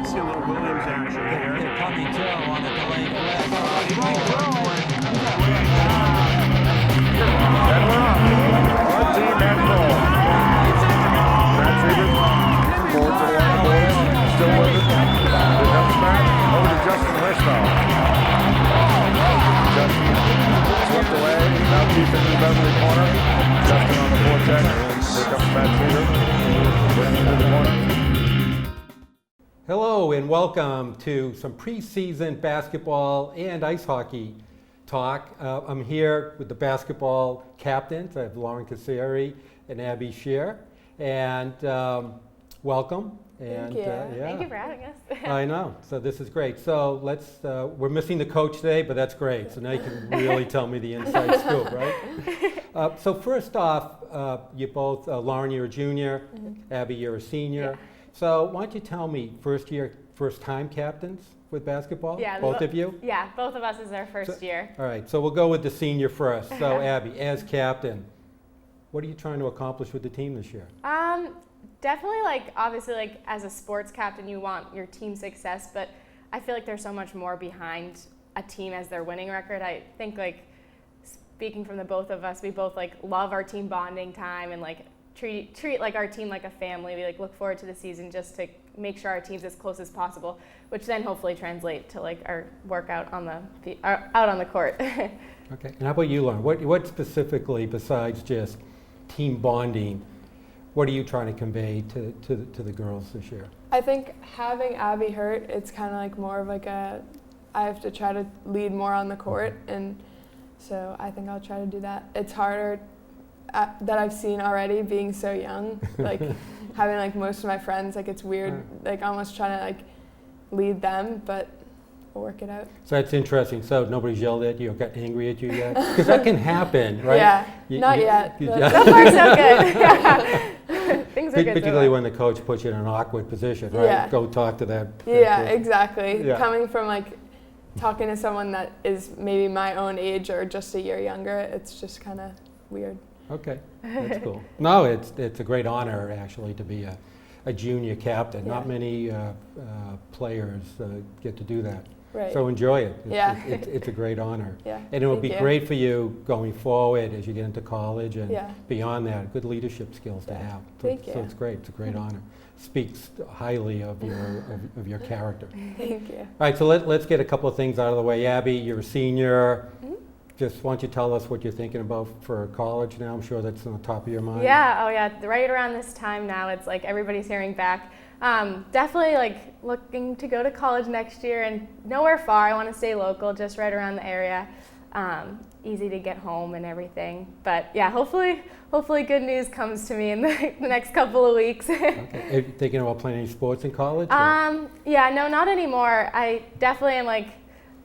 see a little Williams action here. Puppy toe on the delayed play. And we're up. One team at goal. That's Reaver. Forward to the line, Gordon. Still with it. Here comes back. Over to Justin Hirschfeld. Justin slipped away. Now deep into the Beverly corner. Justin on the forecheck. Here comes Matt Reaver. Bringing into the corner. Hello and welcome to some preseason basketball and ice hockey talk. I'm here with the basketball captains. I have Lauren Casieri and Abby Scier. And welcome. And, Thank you. yeah. Thank you for having us. I know. So this is great. So we're missing the coach today, but that's great. So now you can really tell me the inside scoop, right? So first off, you both, Lauren, you're a junior. Mm-hmm. Abby, you're a senior. Yeah. So why don't you tell me, first time captains with basketball? Yeah, both of you? Yeah, both of us is our first year. All right, so we'll go with the senior first. So Abby, as captain, what are you trying to accomplish with the team this year? Definitely, obviously, as a sports captain, you want your team success, but I feel like there's so much more behind a team as their winning record. I think, speaking from the both of us, we both, love our team bonding time and, treat our team like a family. We look forward to the season just to make sure our team's as close as possible, which then hopefully translate to our workout on out on the court. Okay, and how about you, Lauren? What specifically, besides just team bonding, what are you trying to convey to the girls this year? I think having Abby hurt, it's kind of more of I have to try to lead more on the court, and so I think I'll try to do that. It's harder that I've seen already being so young, having most of my friends, it's weird, almost trying to lead them, but we'll work it out. So that's interesting. So nobody's yelled at you or got angry at you yet? Because that can happen, right? Yeah, not yet. So far so good. Things are good. Particularly when the coach puts you in an awkward position, right? Yeah. Go talk to that. Yeah, exactly. Yeah. Coming from talking to someone that is maybe my own age or just a year younger, it's just kind of weird. Okay, that's cool. No, it's a great honor actually to be a junior captain. Yeah. Not many players get to do that. Right. So enjoy it. It's a great honor. Yeah. And it would be Thank you. great for you going forward as you get into college and Yeah. beyond that. Good leadership skills to have. Thank you. So it's great. It's a great honor. Speaks highly of your character. Thank you. All right, so let's get a couple of things out of the way. Abby, you're a senior. Mm-hmm. Just why don't you tell us what you're thinking about for college now? I'm sure that's on the top of your mind. Yeah, oh yeah, right around this time now, it's everybody's hearing back. Definitely looking to go to college next year and nowhere far. I want to stay local, just right around the area. Easy to get home and everything. But yeah, hopefully good news comes to me in the next couple of weeks. Okay. Are you thinking about playing any sports in college? Yeah, no, not anymore. I definitely am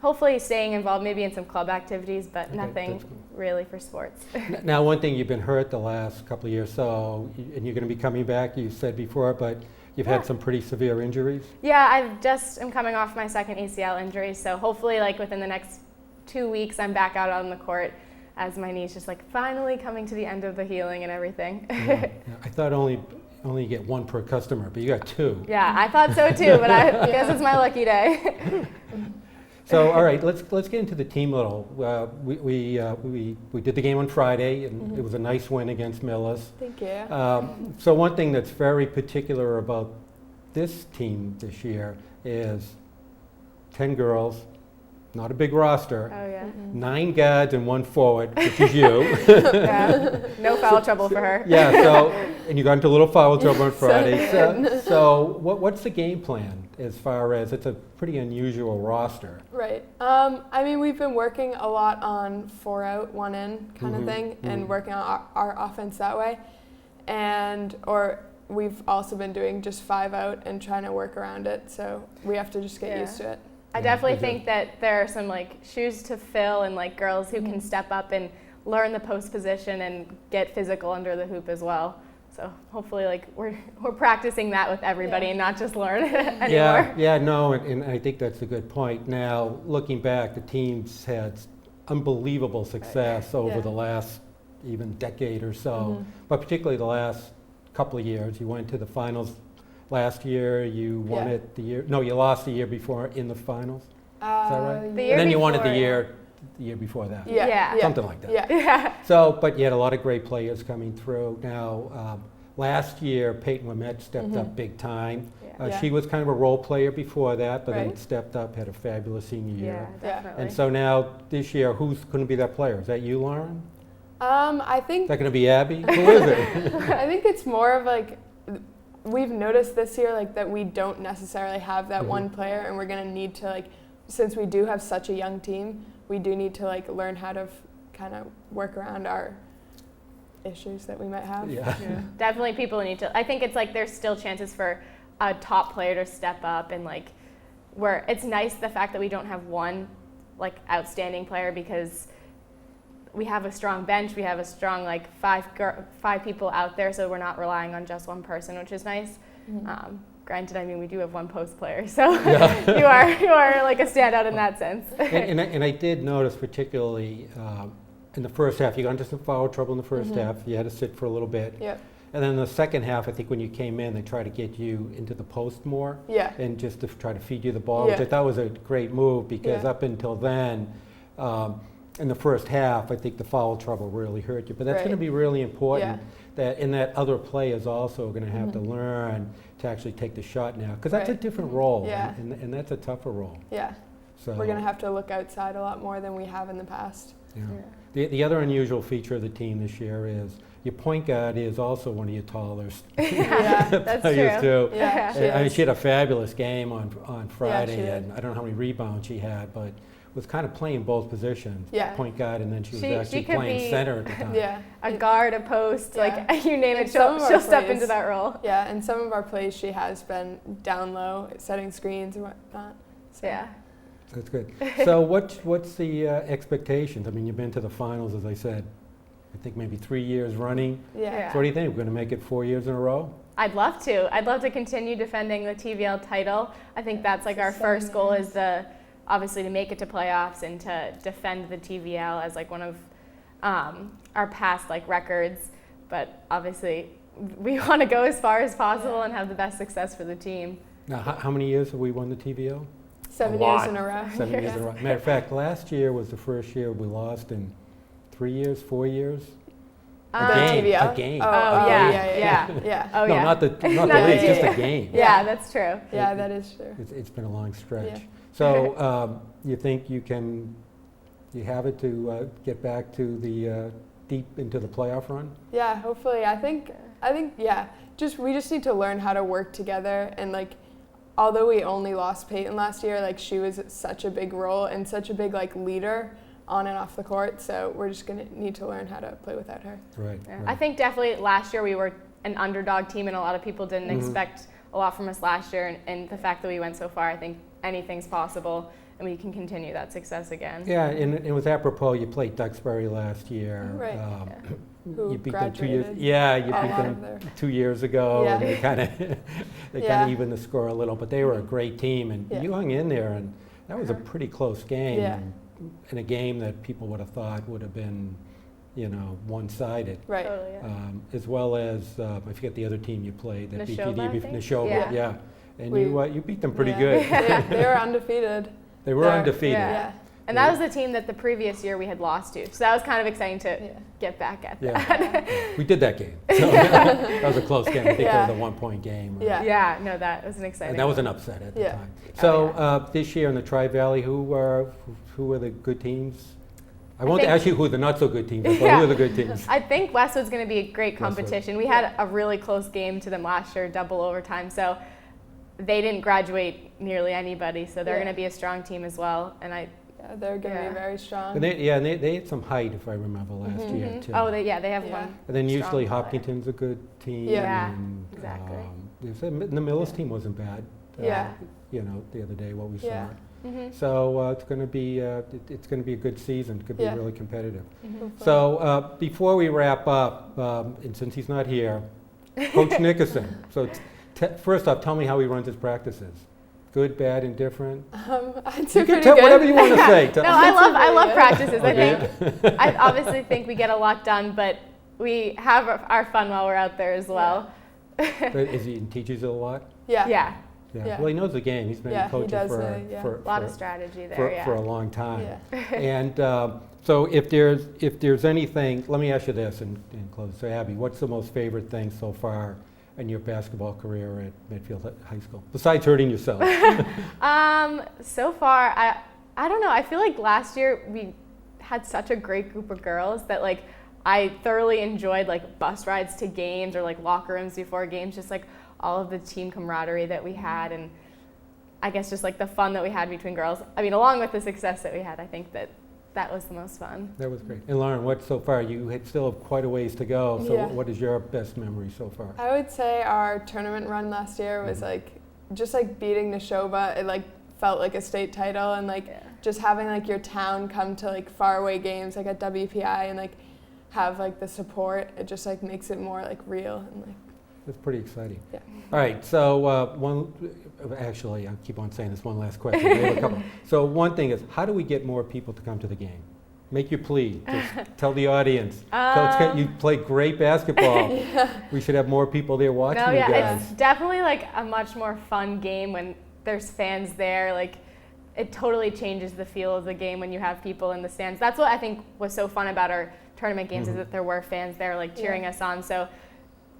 hopefully staying involved maybe in some club activities, but Okay, nothing cool. really for sports. Now, one thing, you've been hurt the last couple of years, and you're going to be coming back, you said before, but you've had some pretty severe injuries? Yeah, I'm coming off my second ACL injury, so hopefully within the next 2 weeks I'm back out on the court as my knee's just finally coming to the end of the healing and everything. Yeah. I thought only you get one per customer, but you got two. Yeah, I thought so too, but I guess it's my lucky day. So, all right, let's get into the team a little. We did the game on Friday, and Mm-hmm. it was a nice win against Millis. Thank you. So one thing that's very particular about this team this year is 10 girls, not a big roster, Oh yeah. 9 guards and 1 forward, which is you. Yeah. No foul trouble for her. Yeah, and you got into a little foul trouble on Friday. So what's the game plan as far as, it's a pretty unusual roster? Right. We've been working a lot on 4 out, 1 in kind of thing, and working on our offense that way. Or we've also been doing just 5 out and trying to work around it. So we have to just get used to it. I definitely think that there are some shoes to fill and girls who can step up and learn the post position and get physical under the hoop as well. So hopefully we're practicing that with everybody and not just learn anymore. Yeah, no, and I think that's a good point. Now, looking back, the team's had unbelievable success over the last even decade or so, but particularly the last couple of years. You went to the finals last year you won Yeah. it the year. No, you lost the year before in the finals. Is that right? The year And then you won it before. the year before that. Yeah. Yeah. Something like that. Yeah. Yeah. So, but you had a lot of great players coming through. Now, last year Peyton Wimette stepped up big time. Yeah. Yeah. She was kind of a role player before that, but then Right. stepped up, had a fabulous senior Yeah, year. definitely. And so now this year, who's going to be that player? Is that you, Lauren? I Is think that going to be Abby? Who is it? I think it's more of like we've noticed this year like that we don't necessarily have that one player, and we're gonna need to like, since we do have such a young team, we do need to like learn how to kind of work around our issues that we might have. Yeah. Definitely people need to, I think it's like there's still chances for a top player to step up, and like where it's nice the fact that we don't have one like outstanding player, because we have a strong bench, we have a strong like five people out there, so we're not relying on just one person, which is nice. Granted, I mean, we do have one post player, so you are like a standout in that sense. And I did notice particularly in the first half, you got into some foul trouble in the first half. You had to sit for a little bit. Yep. And then in the second half, I think when you came in, they tried to get you into the post more. Yeah. And just to try to feed you the ball, which I thought was a great move, because Yeah. up until then, in the first half, I think the foul trouble really hurt you. But that's Right. going to be really important, Yeah. that in that other players also are going to have to learn to actually take the shot now, because that's a Right. different role, Yeah. and that's a tougher role. Yeah. So We're gonna have to look outside a lot more than we have in the past. yeah. The other unusual feature of the team this year is your point guard is also one of your tallest Yeah. That's players true. too. Yeah. And, I mean, she had a fabulous game on Friday, she did. and I don't know how many rebounds she had, but was kind of playing both positions, Yeah. point guard, and then she was She actually could playing be- center at the time. Yeah. A guard, a post, Yeah. like you name In it, some she'll of our step plays- into that role. Yeah, and some of our plays she has been down low, setting screens and whatnot. So. Yeah. That's good. So what's the expectations? I mean, you've been to the finals, as I said, I think maybe 3 years running. Yeah. So what do you think? We're going to make it 4 years in a row? I'd love to. I'd love to continue defending the TVL title. I think that's like our first goal, is obviously to make it to playoffs and to defend the TVL as like one of our past like records. But obviously we want to go as far as possible and have the best success for the team. Now, how many years have we won the TVO? 7 A years lot. in a row. 7 years in a row. Matter of fact, last year was the first year we lost in 3 years, 4 years. The game, TVL? a game. Oh, Oh, yeah. yeah. Yeah. Oh No, yeah. not the Not league, the just a league. game. Yeah, that's true. Yeah, that is true. It's been a long stretch. Yeah. So you think you have it to get back to the deep into the playoff run? Yeah, hopefully. I think yeah. We just need to learn how to work together, and like although we only lost Peyton last year, like she was such a big role and such a big like leader on and off the court, so we're just going to need to learn how to play without her. Right. Yeah. right. I think definitely last year we were an underdog team, and a lot of people didn't expect a lot from us last year, and the fact that we went so far, I think anything's possible, and we can continue that success again. Yeah, and it was apropos, you played Duxbury last year. Right. You Who beat them 2 years. graduated. Yeah, you A beat lot them of their- 2 years ago. Yeah. And they kind of Yeah. evened the score a little, but they were a great team, and Yeah. you hung in there, and that was a pretty close game. Yeah. And in a game that people would have thought would have been, one-sided. Right. Totally, yeah. As well as I forget the other team you played that beat Neshoba, I you. think? Neshoba, Yeah. And We- you beat them pretty Yeah. good. They were undefeated. They were They're- undefeated. Yeah. And that was the team that the previous year we had lost to. So that was kind of exciting to Yeah. get back at Yeah. that. We did that game. So that was a close game. I think Yeah. that was a 1-point game. Yeah. Yeah, no, that was an exciting And that was one. an upset at the Yeah. time. So this year in the Tri-Valley, who were the good teams? I won't think- ask you who the not so good teams are, but Yeah. who are the good teams? I think Westwood's going to be a great Westwood. competition. We had a really close game to them last year, double overtime. So they didn't graduate nearly anybody. So they're Yeah. going to be a strong team as well. And Yeah, they're going to Yeah. be very strong. And they had some height, if I remember, last year too. oh, they have Yeah. one. And then usually strong player. Hopkinton's a good team. Yeah. and, exactly. The Millis team wasn't bad. Yeah. The other day what we Yeah. saw. Mhm. So it's going to be it's going to be a good season. It could be Yeah. really competitive. Hopefully. So before we wrap up, and since he's not here, Coach Nickerson. So first off, tell me how he runs his practices. Good, bad, indifferent. I'd You say can pretty tell good. whatever you want to say. No, I love good. practices. I Okay. think I obviously think we get a lot done, but we have our fun while we're out there as well. Is he teaches it a lot? Yeah. Yeah, Yeah. Well, he knows the game. He's been Yeah, he coaching does for, know, yeah. for a lot of for- strategy there. for, yeah. for a long time. Yeah. And so if there's anything, let me ask you this and close. So Abby, what's the most favorite thing so far in your basketball career at Medfield High School, besides hurting yourself? So far, I don't know. I feel like last year we had such a great group of girls that like I thoroughly enjoyed like bus rides to games or like locker rooms before games, just like all of the team camaraderie that we had, and I guess just like the fun that we had between girls. I mean, along with the success that we had, I think that was the most fun. That was great. And Lauren, what so far? Still have quite a ways to go. So Yeah. what is your best memory so far? I would say our tournament run last year was like just like beating Neshoba. It like felt like a state title, and like just having like your town come to like faraway games like at WPI and like have like the support. It just like makes it more like real and like. That's pretty exciting. Yeah. All right, so actually, I'll keep on saying this one last question. We have a couple. So one thing is, how do we get more people to come to the game? Make your plea. Just tell the audience. You play great basketball. We should have more people there watching you guys. It's definitely like a much more fun game when there's fans there. Like, it totally changes the feel of the game when you have people in the stands. That's what I think was so fun about our tournament games is that there were fans there like cheering us on. So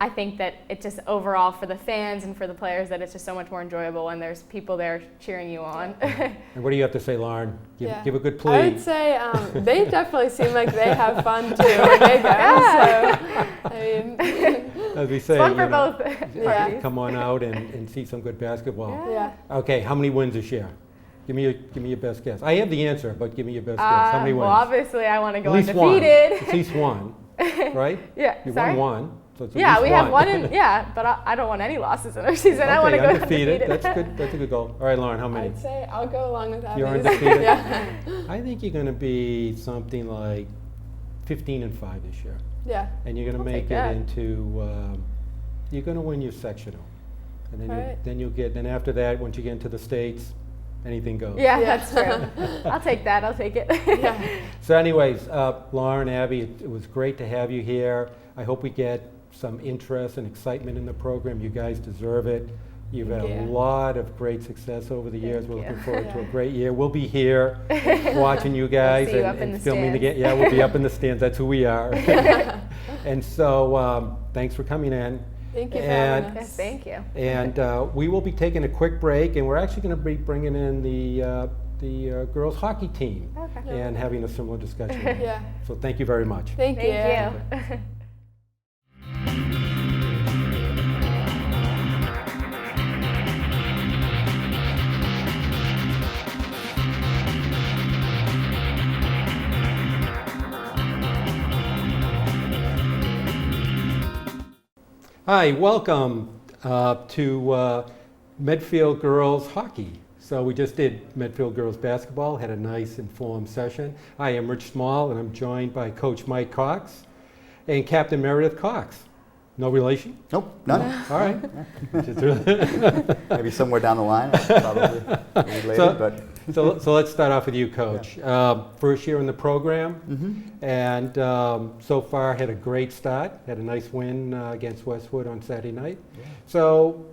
I think that it just overall for the fans and for the players that it's just so much more enjoyable when there's people there cheering you on. And what do you have to say, Lauren? Give a good plea. I would say they definitely seem like they have fun too when they go. So, I mean, As we say, It's fun for you know, both. Yeah. come on out and see some good basketball. yeah. Okay, how many wins this year? Give me your best guess. I have the answer, but give me your best guess. How many wins? Well, obviously I want to go At least one. undefeated. At least one, right? Yeah, You sorry? won one. So it's at Yeah, least we have one but I don't want any losses in our season. I want to go undefeated. That's good. That's a good goal. All right, Lauren, how many? I'd say I'll go along with that. You're undefeated? Yeah. I think you're going to be something like 15-5 this year, Yeah. and you're going to make take that. it into. You're going to win your sectional, and then Alright. then you'll get. Then after that, once you get into the states, anything goes. Yeah, Yeah. that's true. I'll take that. I'll take it. Yeah. So, anyways, Lauren, Abby, it was great to have you here. I hope we get some interest and excitement in the program. You guys deserve it. You've had Thank a you. lot of great success over the years. We're you. looking forward to a Yeah. great year. We'll be here watching you guys see you and, up in and the filming the stands. game. Yeah, we'll be up in the stands. That's who we are. And so, thanks for coming in. Thank you for And- having us. Yes, thank you. And we will be taking a quick break, and we're actually going to be bringing in the girls hockey team Okay. and having a similar discussion. Yeah. So thank you very much. Thank you. Thank you. Hi, welcome to Medfield Girls Hockey. So we just did Medfield Girls Basketball, had a nice informed session. I am Rich Small, and I'm joined by Coach Mike Cox and Captain Meredith Cox. No relation? Nope, none. All right. Just really- Maybe somewhere down the line, probably related, So- but So let's start off with you, Coach. First year in the program, and so far had a great start. Had a nice win against Westwood on Saturday night. So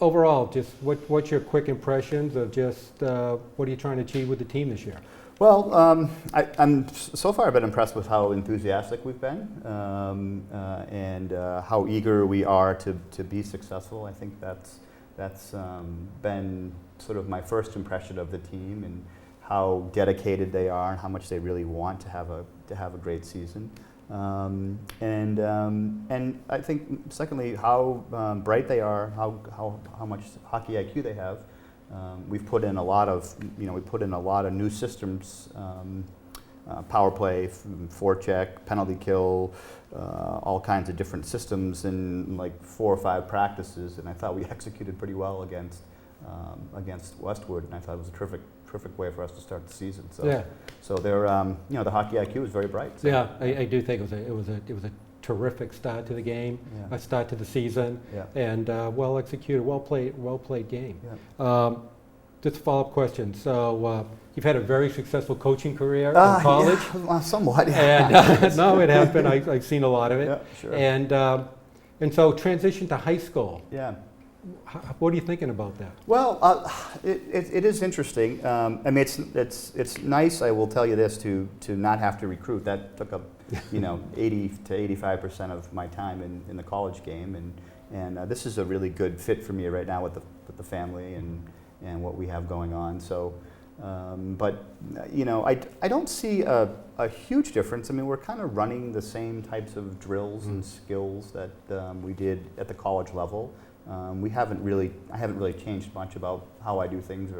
overall, just what's your quick impressions of just what are you trying to achieve with the team this year? well, I'm so far I've been impressed with how enthusiastic we've been and how eager we are to be successful. I think that's been sort of my first impression of the team and how dedicated they are and how much they really want to have a great season. And I think secondly how bright they are, how much hockey IQ they have. We've put in a lot of new systems, power play, forecheck, penalty kill, all kinds of different systems in like 4 or 5 practices, and I thought we executed pretty well against Westwood, and I thought it was a terrific way for us to start the season. So, Yeah. so they're the hockey IQ is very bright. So. Yeah, I do think it was a terrific start to the game, Yeah. a start to the season, Yeah. and well executed, well played game. Yeah. Just a follow-up question. So you've had a very successful coaching career in Yeah, college, well, somewhat. Yeah. and no, it has been. I've seen a lot of it. Yeah, sure. And And so transition to high school. Yeah. What are you thinking about that? Well, it is interesting. I mean, it's nice. I will tell you this to not have to recruit. That took up 80 to 85% of my time in the college game, and this is a really good fit for me right now with the family and what we have going on. So, but I don't see a huge difference. I mean, we're kind of running the same types of drills and skills that we did at the college level. I haven't really changed much about how I do things.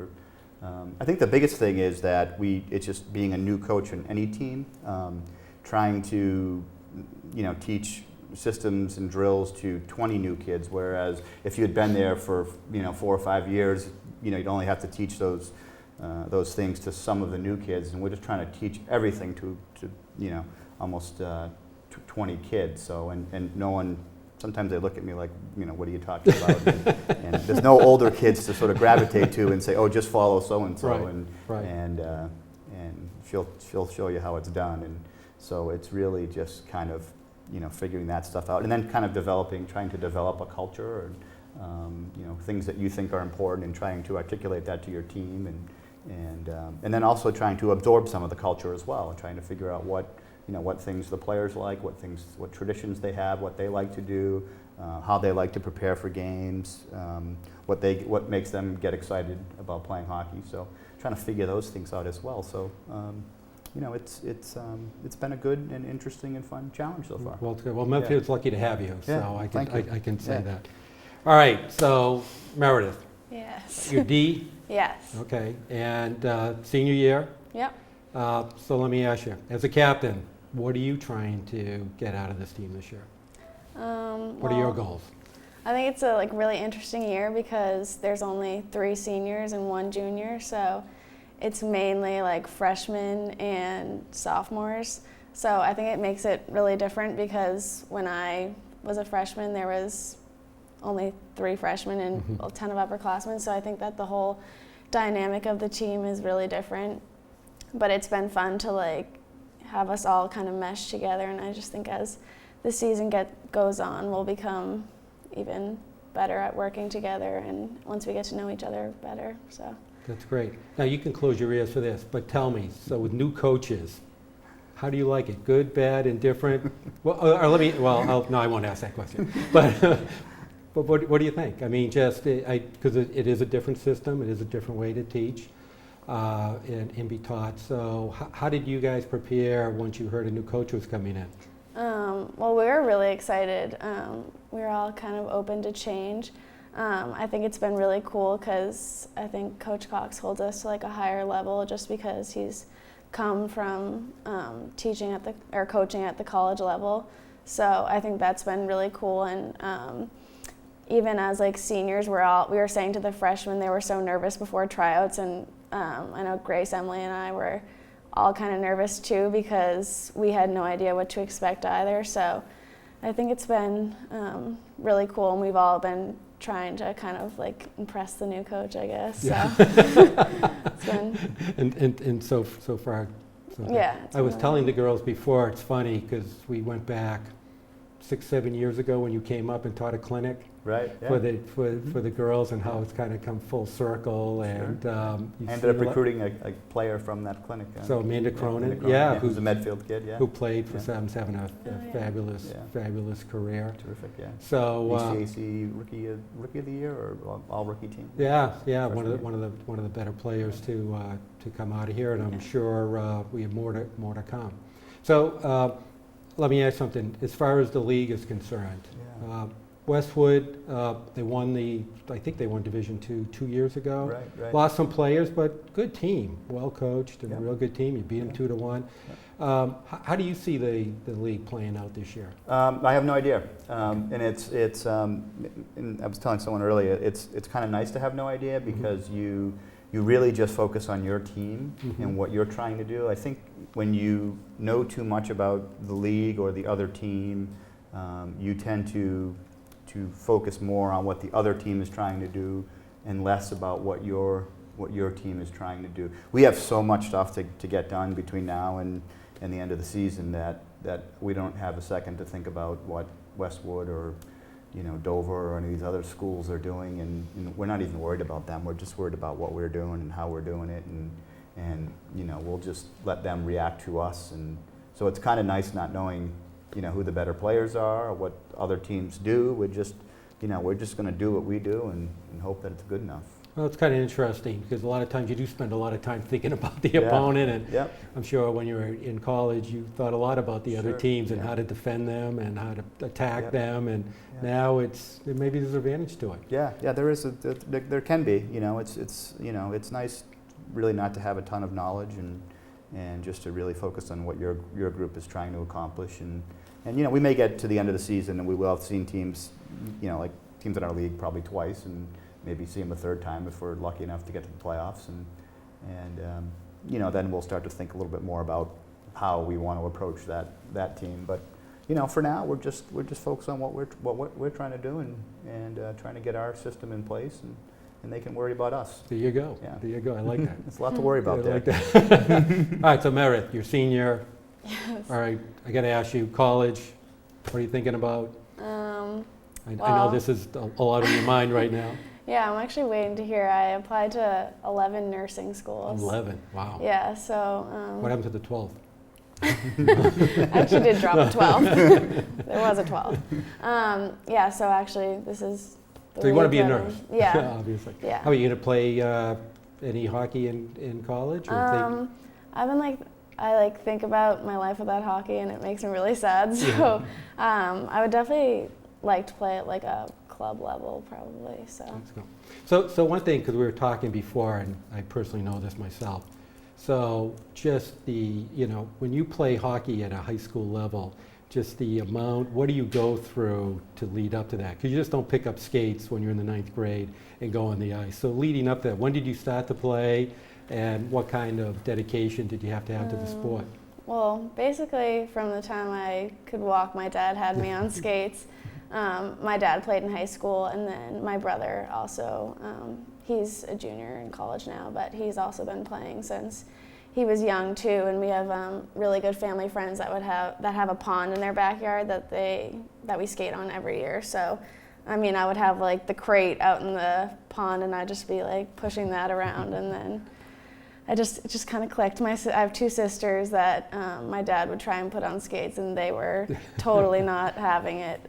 I think the biggest thing is that it's just being a new coach in any team, trying to teach systems and drills to 20 new kids, whereas if you had been there for 4 or 5 years, you'd only have to teach those things to some of the new kids, and we're just trying to teach everything to almost 20 kids. So and no one. Sometimes they look at me like, what are you talking about? And there's no older kids to sort of gravitate to and say, oh, just follow so and so, and she'll show you how it's done. And so it's really just kind of figuring that stuff out, and then kind of trying to develop a culture, and things that you think are important, and trying to articulate that to your team, and then also trying to absorb some of the culture as well, and trying to figure out what things the players like, what traditions they have, what they like to do, how they like to prepare for games, what makes them get excited about playing hockey. So trying to figure those things out as well. So it's been a good and interesting and fun challenge so far. Well, it's good. Well, Medfield's lucky to have you, so Yeah, I can say that. All right, so Meredith, Yes. you're D, Yes. okay, and senior year. Yep. So let me ask you, as a captain, what are you trying to get out of this team this year? What are your goals? I think it's a really interesting year because there's only 3 seniors and 1 junior, so it's mainly freshmen and sophomores. So I think it makes it really different because when I was a freshman, there was only 3 freshmen and 10 of upperclassmen. So I think that the whole dynamic of the team is really different. But it's been fun to have us all kind of mesh together, and I just think as the season goes on, we'll become even better at working together, and once we get to know each other better. So That's great. Now you can close your ears for this, but tell me, so with new coaches, how do you like it? Good, bad, indifferent? No, I won't ask that question. But what do you think? I mean, because it is a different system, it is a different way to teach. And be taught. So how did you guys prepare once you heard a new coach was coming in? Well, we were really excited. We were all kind of open to change. I think it's been really cool because I think Coach Cox holds us to a higher level just because he's come from coaching at the college level. So I think that's been really cool. And even as seniors, we were saying to the freshmen they were so nervous before tryouts, and I know Grace, Emily, and I were all kind of nervous too because we had no idea what to expect either. So I think it's been really cool, and we've all been trying to kind of impress the new coach, I guess. Yeah. So it's been and so far. Yeah. I was telling the girls before, it's funny because we went back 6-7 years ago when you came up and taught a clinic. Right. Yeah. For the girls, and how it's kind of come full circle. Sure. And ended up recruiting a player from that clinic. So Amanda Cronin, who's a Medfield kid, who played for Sam's, having a fabulous career. Terrific, yeah. So HCAC rookie of the year or all rookie team. Yeah, one of the better players to come out of here, and I'm sure we have more to come. So let me ask something. As far as the league is concerned. Westwood, they won Division II 2 years ago. Right. Lost some players, but good team, well coached, and a real good team. You beat them 2-1. How do you see the league playing out this year? I have no idea, and and I was telling someone earlier, it's kind of nice to have no idea because you really just focus on your team and what you're trying to do. I think when you know too much about the league or the other team, you tend to focus more on what the other team is trying to do and less about what your team is trying to do. We have so much stuff to get done between now and the end of the season that we don't have a second to think about what Westwood or Dover or any of these other schools are doing, and we're not even worried about them. We're just worried about what we're doing and how we're doing it, and we'll just let them react to us. And so it's kind of nice not knowing, who the better players are or what other teams do. We're just going to do what we do and hope that it's good enough. Well, it's kind of interesting because a lot of times you do spend a lot of time thinking about the Yeah. opponent, and Yep. I'm sure when you were in college you thought a lot about the other Sure. teams and Yeah. how to defend them and how to attack Yep. them, and Yeah. now maybe there's an advantage to it. Yeah, there is there can be. It's nice really not to have a ton of knowledge and just to really focus on what your group is trying to accomplish. And we may get to the end of the season and we will have seen teams, like teams in our league probably twice, and maybe see them a third time if we're lucky enough to get to the playoffs. And then we'll start to think a little bit more about how we want to approach that team. But for now, we're just focused on what we're trying to do and trying to get our system in place, and they can worry about us. There you go. Yeah. There you go. I like that. It's a lot to worry about I there. like that. All right, so Meredith, you're senior. Yes. All right, I got to ask you, college, what are you thinking about? I know well- this is a lot on your mind right now. Yeah, I'm actually waiting to hear. I applied to 11 nursing schools. 11, wow. Yeah, so. What happened to the 12th? I actually did drop a 12. There was a 12. Yeah, so actually this is. the So you want to week be a that nurse? Yeah. Obviously. Yeah. How are you going to play any hockey in college? Or I've been I think about my life without hockey, and it makes me really sad. So I would definitely like to play at a club level, probably. So. Let's go. So one thing, because we were talking before, and I personally know this myself. So just when you play hockey at a high school level, just the amount, what do you go through to lead up to that? Because you just don't pick up skates when you're in the 9th grade and go on the ice. So leading up to that, when did you start to play, and what kind of dedication did you have to the sport? Well, basically from the time I could walk, my dad had me on skates. My dad played in high school, and then my brother also, he's a junior in college now, but he's also been playing since he was young too. And we have really good family friends that have a pond in their backyard that we skate on every year. So, I mean, I would have the crate out in the pond, and I'd just be pushing that around, and then it just kind of clicked. I have 2 sisters that my dad would try and put on skates, and they were totally not having it.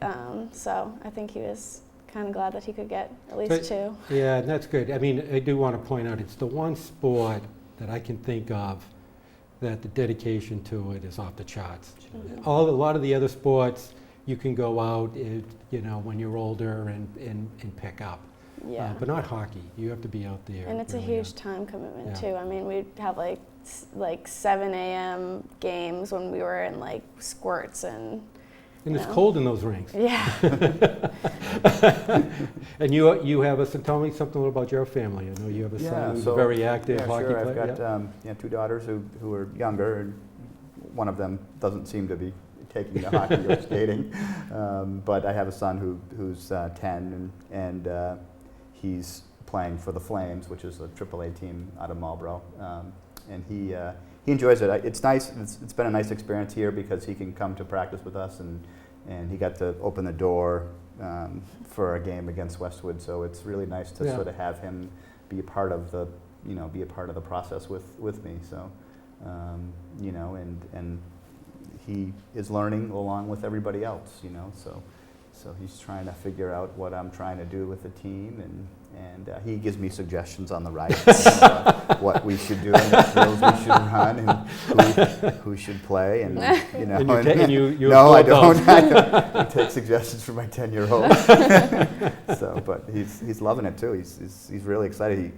So I think he was kind of glad that he could get at least 2. Yeah, that's good. I mean, I do want to point out it's the one sport that I can think of that the dedication to it is off the charts. Mm-hmm. A lot of the other sports, you can go out, when you're older and pick up. Yeah. But not hockey. You have to be out there. And it's a really, huge time commitment Yeah. too. I mean, we'd have 7 a.m. games when we were in squirts and. And it's know. cold in those rinks. Yeah. And you have tell me something a little about your family. I know you have a son who's a very active hockey sure. player. I've got 2 daughters who are younger, and one of them doesn't seem to be taking to hockey or skating. But I have a son who's 10, and he's playing for the Flames, which is a AAA team out of Marlborough. And he enjoys it. It's nice. It's been a nice experience here because he can come to practice with us, and he got to open the door for a game against Westwood. So it's really nice to sort of have him be a part of the process with me. So and he is learning along with everybody else. So he's trying to figure out what I'm trying to do with the team, and he gives me suggestions on the rights, what we should do, and what drills we should run, and who should play, and And you no, I absorb don't. those. I take suggestions from my 10-year-old. So, but he's loving it too. He's really excited.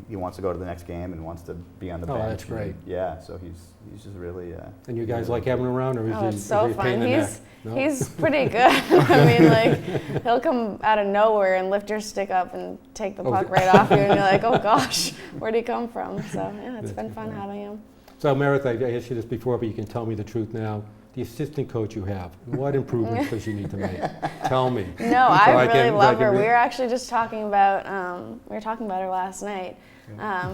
He wants to go to the next game and wants to be on the bench. That's great. Yeah, so he's just really. And you guys like having him around, or is he, It's so is he a pain in fun. the neck? No? He's pretty good. I mean, he'll come out of nowhere and lift your stick up and take the puck right off you, and you're like, oh gosh, where'd he come from? So yeah, it's been fun having him. So Meredith, I asked you this before, but you can tell me the truth now. The assistant coach you have, what improvements does she need to make? Tell me. No, I really can- love can her. re- We were actually just talking about her last night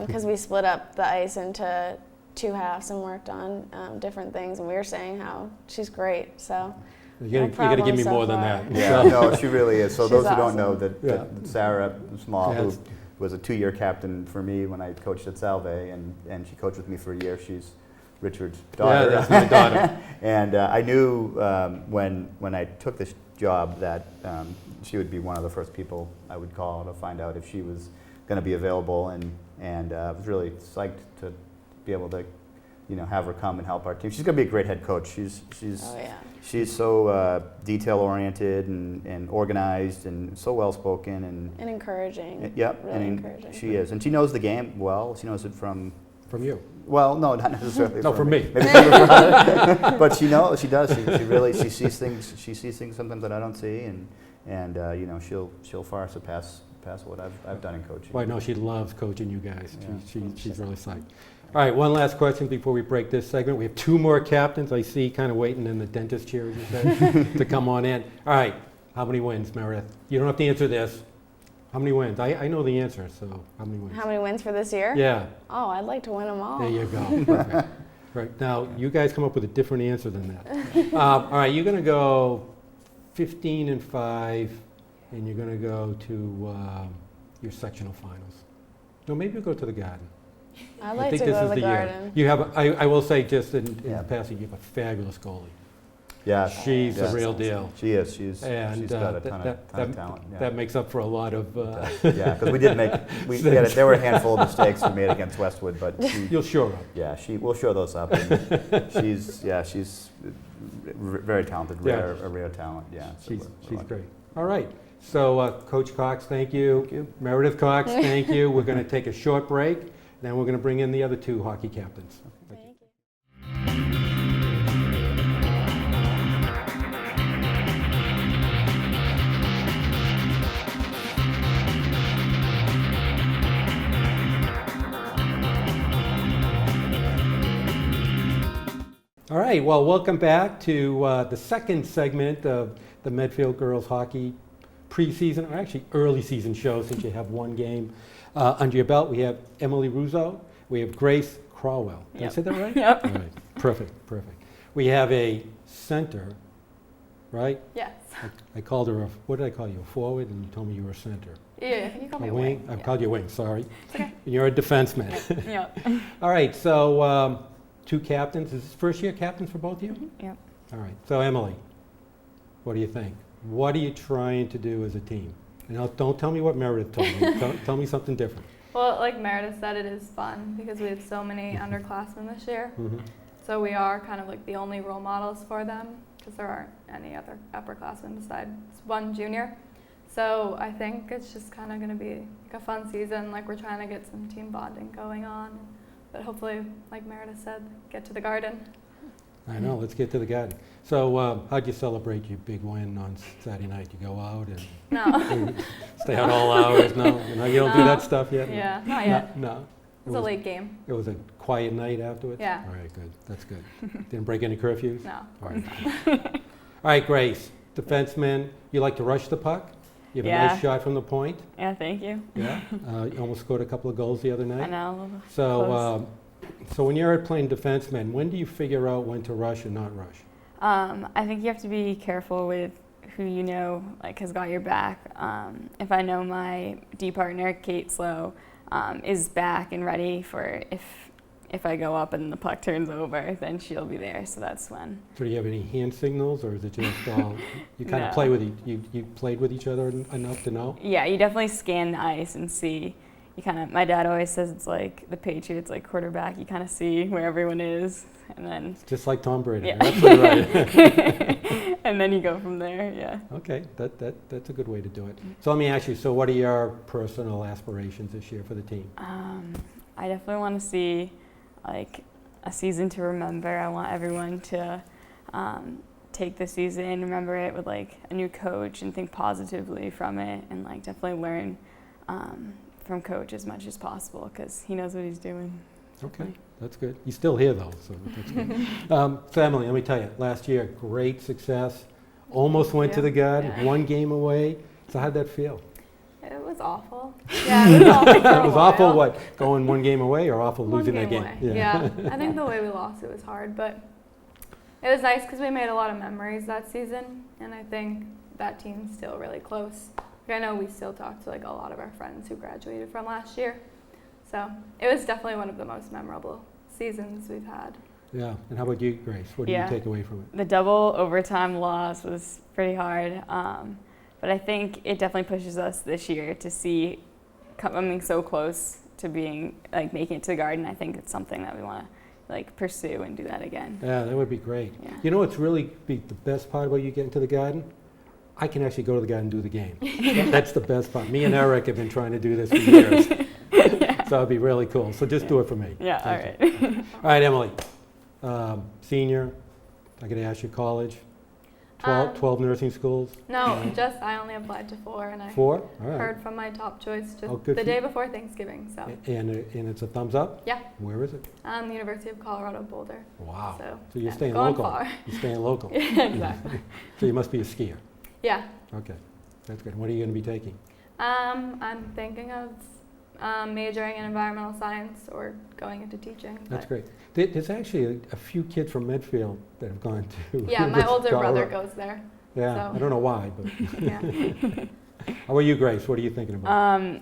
because we split up the ice into 2 halves and worked on different things, and we were saying how she's great. So You gotta give me more than that. Yeah, no, she really is. So She's those who don't know, awesome. that Sarah Small, Yes. who was a 2-year captain for me when I coached at Salve, and she coached with me for a year. She's Richard's daughter. Yeah, that's my daughter. And I knew when I took this job that she would be one of the first people I would call to find out if she was going to be available, and I was really psyched to be able to, have her come and help our team. She's going to be a great head coach. She's so detail oriented and organized and so well spoken and encouraging. Yep, Really encouraging. she is, and she knows the game well. She knows it from you. Well, no, not necessarily. No, from me. Maybe from her. But she does. She really sees things. She sees things sometimes that I don't see, and she'll far surpass what I've done in coaching. Well, I know she loves coaching you guys. Yeah. She's really psyched. All right, one last question before we break this segment. We have 2 more captains I see kind of waiting in the dentist chair, as you said, to come on in. All right, how many wins, Meredith? You don't have to answer this. How many wins? I know the answer, so how many wins? How many wins for this year? Yeah. Oh, I'd like to win them all. There you go. Perfect. Right, now, you guys come up with a different answer than that. All right, you're going to go 15-5, and you're going to go to your sectional finals. No, maybe you'll go to the Garden. I'd I like think to this go is to the the year. Garden. You have, I will say just in Yeah. passing, you have a fabulous goalie. Yeah, She's yeah. the real deal. She is. She's And got a ton of talent. Yeah. that makes up for a lot of. Yeah, because we did there were a handful of mistakes we made against Westwood, but You'll shore up. yeah, we'll show those up. And she's very talented, Yeah. a rare talent. Yeah, so She's we're lucky. great. All right. So Coach Cox, thank you. Thank you. Meredith Cox, thank you. We're going to take a short break. Then we're going to bring in the other 2 hockey captains. Thank you. All right, well, welcome back to the second segment of the Medfield Girls Hockey preseason, or actually early season show, since you have 1 game under your belt. We have Emily Ruzzo, we have Grace Crowell. Did I say that right? Yep. All right, perfect. We have a center, right? Yes. I called her what did I call you, a forward, and you told me you were a center. Yeah, you call me A a wing? wing. I've called you a wing, sorry. It's okay. And you're a defenseman. Yep. All right, so 2 captains. Is this first year captains for both of you? Yep. All right, so Emily, what do you think? What are you trying to do as a team? And don't tell me what Meredith told me. Tell me something different. Well, like Meredith said, it is fun because we have so many underclassmen this year. So we are kind of like the only role models for them because there aren't any other upperclassmen besides 1 junior. So I think it's just kind of going to be like a fun season. Like we're trying to get some team bonding going on. But hopefully, like Meredith said, get to the Garden. I know, let's get to the Garden. So how'd you celebrate your big win on Saturday night? You go out and No. stay out all hours? No, you don't do No. that stuff yet? Yeah, not yet. No. It's a late game. It was a quiet night afterwards? Yeah. All right, good. That's good. Didn't break any curfews? No. All right. All right, Grace, defenseman, you like to rush the puck? You have a Yeah. nice shot from the point? Yeah, thank you. Yeah. You almost scored a couple of goals the other night? I know. So, so when you're playing defenseman, when do you figure out when to rush and not rush? I think you have to be careful with who you know has got your back. If I know my D partner, Kate Slow, is back and ready for if I go up and the puck turns over, then she'll be there. So that's when. So do you have any hand signals, or is it just all, you kind of No. play with you played with each other enough to know? Yeah, you definitely scan the ice and see. You kind of. My dad always says it's like the Patriots, like quarterback. You kind of see where everyone is, and then. Just like Tom Brady. Yeah. That's right. And then you go from there. Yeah. Okay, that's a good way to do it. So let me ask you, so what are your personal aspirations this year for the team? I definitely want to see like a season to remember. I want everyone to take the season, remember it with like a new coach and think positively from it, and like definitely learn from coach as much as possible because he knows what he's doing. Okay, that's good. He's still here though, so that's good. So Emily, let me tell you, last year, great success. Almost went to the Garden, Yeah. 1 game away. So how'd that feel? It was awful. Yeah, it was awful. It was awful, what, going 1 game away, or awful One losing that game game? away. Yeah. I think the way we lost it was hard, but It was nice because we made a lot of memories that season, and I think that team's still really close. Like, I know we still talk to like a lot of our friends who graduated from last year, so it was definitely one of the most memorable seasons we've had. Yeah, and how about you, Grace? What do you take away from it? The double overtime loss was pretty hard, but I think it definitely pushes us this year to see coming so close to being like making it to the Garden. I think it's something that we want to like pursue and do that again. Yeah, that would be great. Yeah. You know what's really the best part about you getting to the Garden? I can actually go to the Garden and do the game. That's the best part. Me and Eric have been trying to do this for years. So it'd be really cool. So just do it for me. Yeah, Thank all you. right. All right, Emily. Senior, I could ask you college. 12 nursing schools? No, just I only applied to 4, and I 4? All right. heard from my top choice just good the for day you. before Thanksgiving. So And it's a thumbs up? yeah, Where is it? the University of Colorado Boulder. Wow. So you're yeah, staying going local. far. You're staying local. Yeah, exactly. So you must be a skier. Yeah. Okay, that's good. What are you going to be taking? I'm thinking of majoring in environmental science or going into teaching. That's but- great. There's actually a few kids from Medfield that have gone to. Yeah, my older brother Colorado. goes there. Yeah, so- I don't know why, but. Yeah. How about you, Grace? What are you thinking about?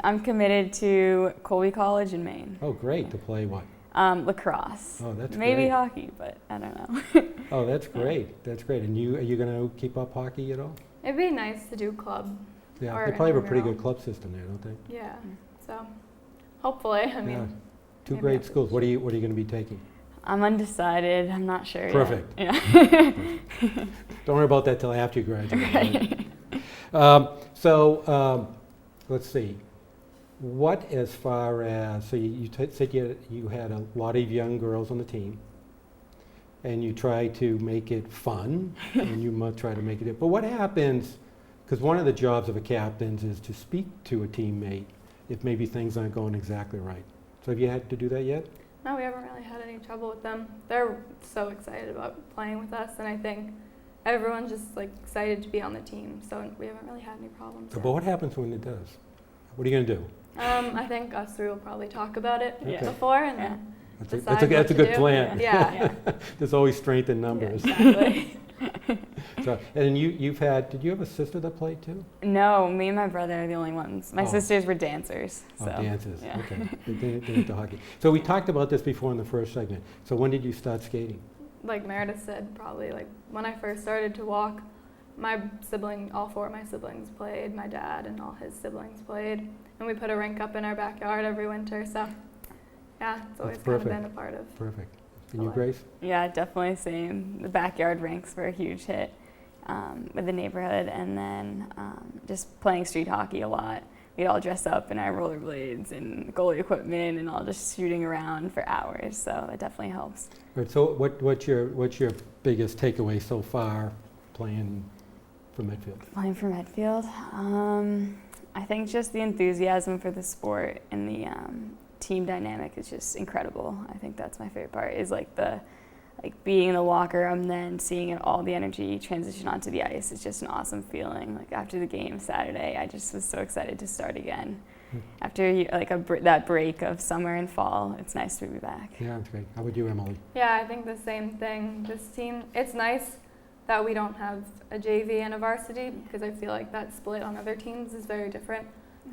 I'm committed to Colby College in Maine. Oh, great. To play what? Lacrosse. Oh, that's Maybe great. hockey, but I don't know. Oh, that's great. That's great. And are you going to keep up hockey at all? It'd be nice to do club. Yeah, Or they probably have a pretty intramural. good club system there, don't they? Yeah. So hopefully, I mean. Yeah. Two maybe great after schools. this What are you going to be taking? I'm undecided. I'm not sure Perfect. yet. Yeah. Don't worry about that till after you graduate. Right. Let's see. What as far as, so you said you had a lot of young girls on the team, and you try to make it fun, and you must try to make it, but what happens, because one of the jobs of a captain is to speak to a teammate if maybe things aren't going exactly right. So have you had to do that yet? No, we haven't really had any trouble with them. They're so excited about playing with us, and I think everyone's just like excited to be on the team. So we haven't really had any problems. But yet. what happens when it does? What are you going to do? I think us three will probably talk about it Yeah. before and then That's decide a what to good do. plan. Yeah. There's always strength in numbers. Exactly. So, and did you have a sister that played too? No, me and my brother are the only ones. My Oh. sisters were dancers. So, Oh, dances, yeah. okay. They into hockey. So we talked about this before in the first segment. So when did you start skating? Like Meredith said, probably like when I first started to walk, all 4 of my siblings played, my dad and all his siblings played, and we put a rink up in our backyard every winter, so yeah, it's always kind of perfect. been a part of. Perfect. And you, life. Grace? Yeah, definitely same. The backyard rinks were a huge hit with the neighborhood, and then just playing street hockey a lot. We'd all dress up in our rollerblades and goalie equipment and all just shooting around for hours, so it definitely helps. All right, so what's your biggest takeaway so far playing for Medfield? Playing for Medfield, I think just the enthusiasm for the sport and the team dynamic is just incredible. I think that's my favorite part, is like being in the locker room, then seeing all the energy transition onto the ice. It's just an awesome feeling. Like after the game Saturday, I just was so excited to start again. After that break of summer and fall, it's nice to be back. Yeah, that's great. How about you, Emily? Yeah, I think the same thing. This team, it's nice that we don't have a JV and a varsity, because I feel like that split on other teams is very different.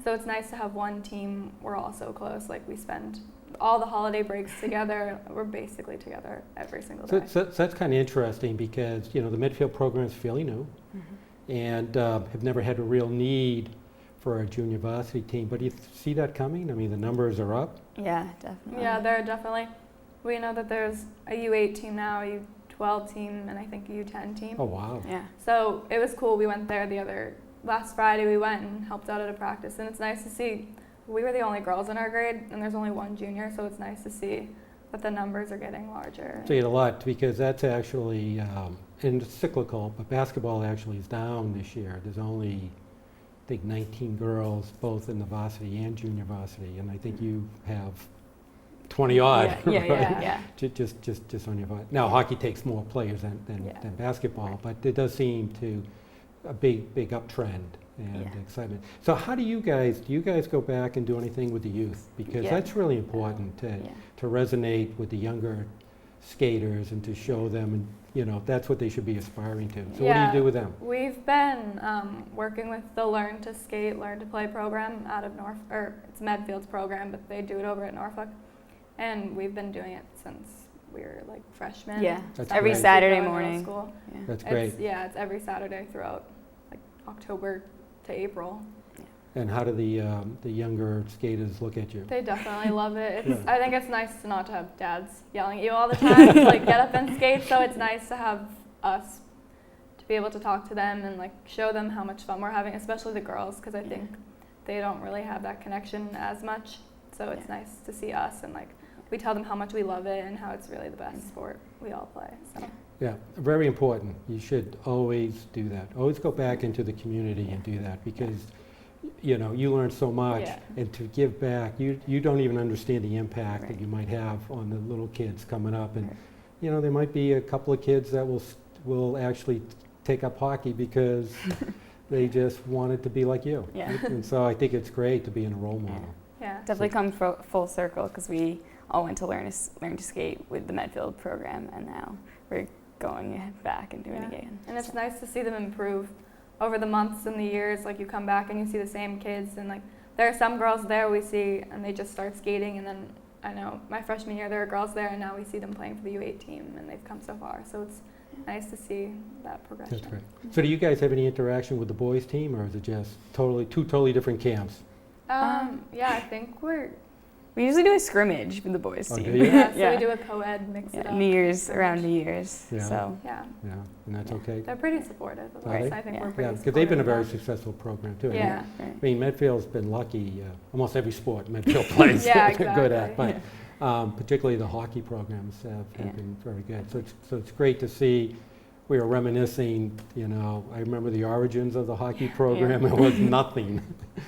So it's nice to have one team. We're all so close. Like we spend all the holiday breaks together. We're basically together every single day. So that's kind of interesting because, the Medfield program is fairly new and have never had a real need for a junior varsity team. But do you see that coming? I mean, the numbers are up. Yeah, definitely. Yeah, there are definitely. We know that there's a U8 team now, a U12 team, and I think a U10 team. Oh, wow. Yeah. So it was cool. We went there last Friday. We went and helped out at a practice, and it's nice to see. We were the only girls in our grade, and there's only one junior, so it's nice to see that the numbers are getting larger. See it a lot because that's actually, and it's cyclical, but basketball actually is down this year. There's only, I think, 19 girls, both in the varsity and junior varsity, and I think you have 20 odd. Yeah. Just on your varsity. Now, hockey takes more players than basketball, but it does seem to a big uptrend and excitement. So how do you guys go back and do anything with the youth? Because that's really important to resonate with the younger skaters and to show them, and that's what they should be aspiring to. So Yeah. what do you do with them? We've been working with the Learn to Skate, Learn to Play program out of it's Medfield's program, but they do it over at Norfolk. And we've been doing it since we were like freshmen. Yeah, That's every great. Saturday Going to middle morning. school. Yeah. That's great. It's every Saturday throughout like October to April. And how do the younger skaters look at you? They definitely love it. Yeah. I think it's nice to not to have dads yelling at you all the time to like get up and skate. So it's nice to have us to be able to talk to them and like show them how much fun we're having, especially the girls, because I think they don't really have that connection as much. So it's nice to see us and like we tell them how much we love it and how it's really the best sport we all play. So. Yeah, very important. You should always do that. Always go back into the community and do that because you learn so much, and to give back, you don't even understand the impact that you might have on the little kids coming up, and there might be a couple of kids that will actually take up hockey because they just wanted to be like you. Yeah. And so I think it's great to be in a role model. Yeah. Definitely come full circle because we all went to learn to skate with the Medfield program, and now we're going back and doing it again. And it's nice to see them improve over the months and the years. Like you come back and you see the same kids, and like there are some girls there we see and they just start skating, and then I know my freshman year there are girls there and now we see them playing for the U8 team and they've come so far. So it's nice to see that progression. That's great. So do you guys have any interaction with the boys team, or is it just two totally different camps? Yeah, I think we usually do a scrimmage with the boys Oh, team. do you? so we do a co-ed mix it up. New Year's, scrimmage. around New Year's. Yeah. So Yeah, And that's okay? they're pretty supportive of Are us. they? I think Yeah. we're Yeah, pretty because they've been a supportive very of them. successful program too. Yeah. Right. I mean, Medfield's been lucky. Almost every sport Medfield plays, Yeah, they're good at. exactly. But particularly the hockey programs have been very good. So it's great to see. We were reminiscing. I remember the origins of the hockey program. It was nothing.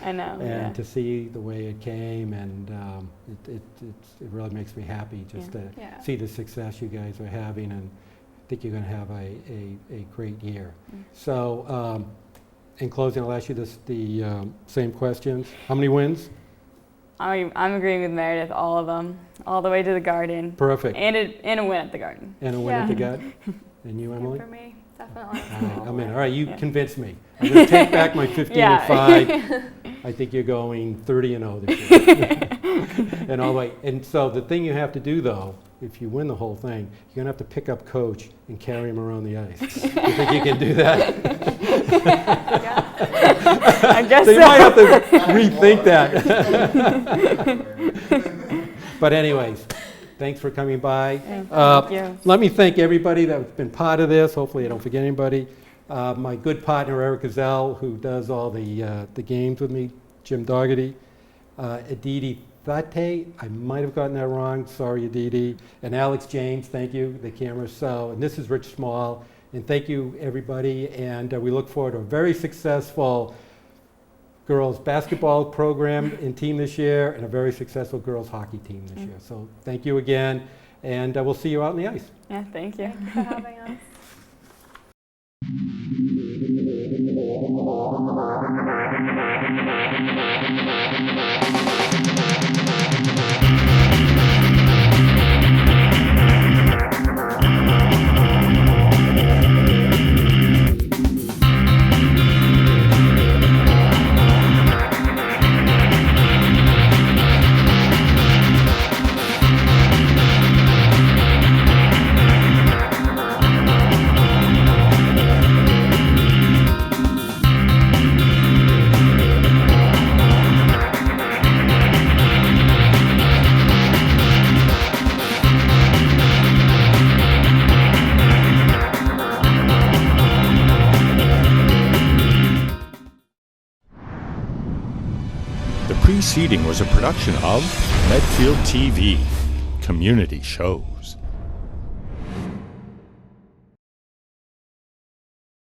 I know. And to see the way it came, and it really makes me happy just to see the success you guys are having, and I think you're going to have a great year. So in closing, I'll ask you the same questions. How many wins? I'm agreeing with Meredith, all of them, all the way to the Garden. Perfect. And a win at the Garden. And a win at the Garden? And you, Emily? For me, definitely. All right, I'm in. All right, you convinced me. I'm going to take back my 15-5. I think you're going 30-0 this year. And all right. And so the thing you have to do, though, if you win the whole thing, you're going to have to pick up Coach and carry him around the ice. You think you can do that? I guess So you might have to rethink that. But anyways, thanks for coming by. Thank you. Let me thank everybody that's been part of this. Hopefully I don't forget anybody. My good partner, Eric Gazelle, who does all the games with me, Jim Dougherty, Aditi Thate, I might have gotten that wrong, sorry Aditi, and Alex James, thank you, the camera. So, and this is Rich Small, and thank you everybody, and we look forward to a very successful girls basketball program and team this year, and a very successful girls hockey team this year. So thank you again, and we'll see you out on the ice. Yeah, thank you. Thanks for having us. The preceding was a production of Medfield TV, Community Shows.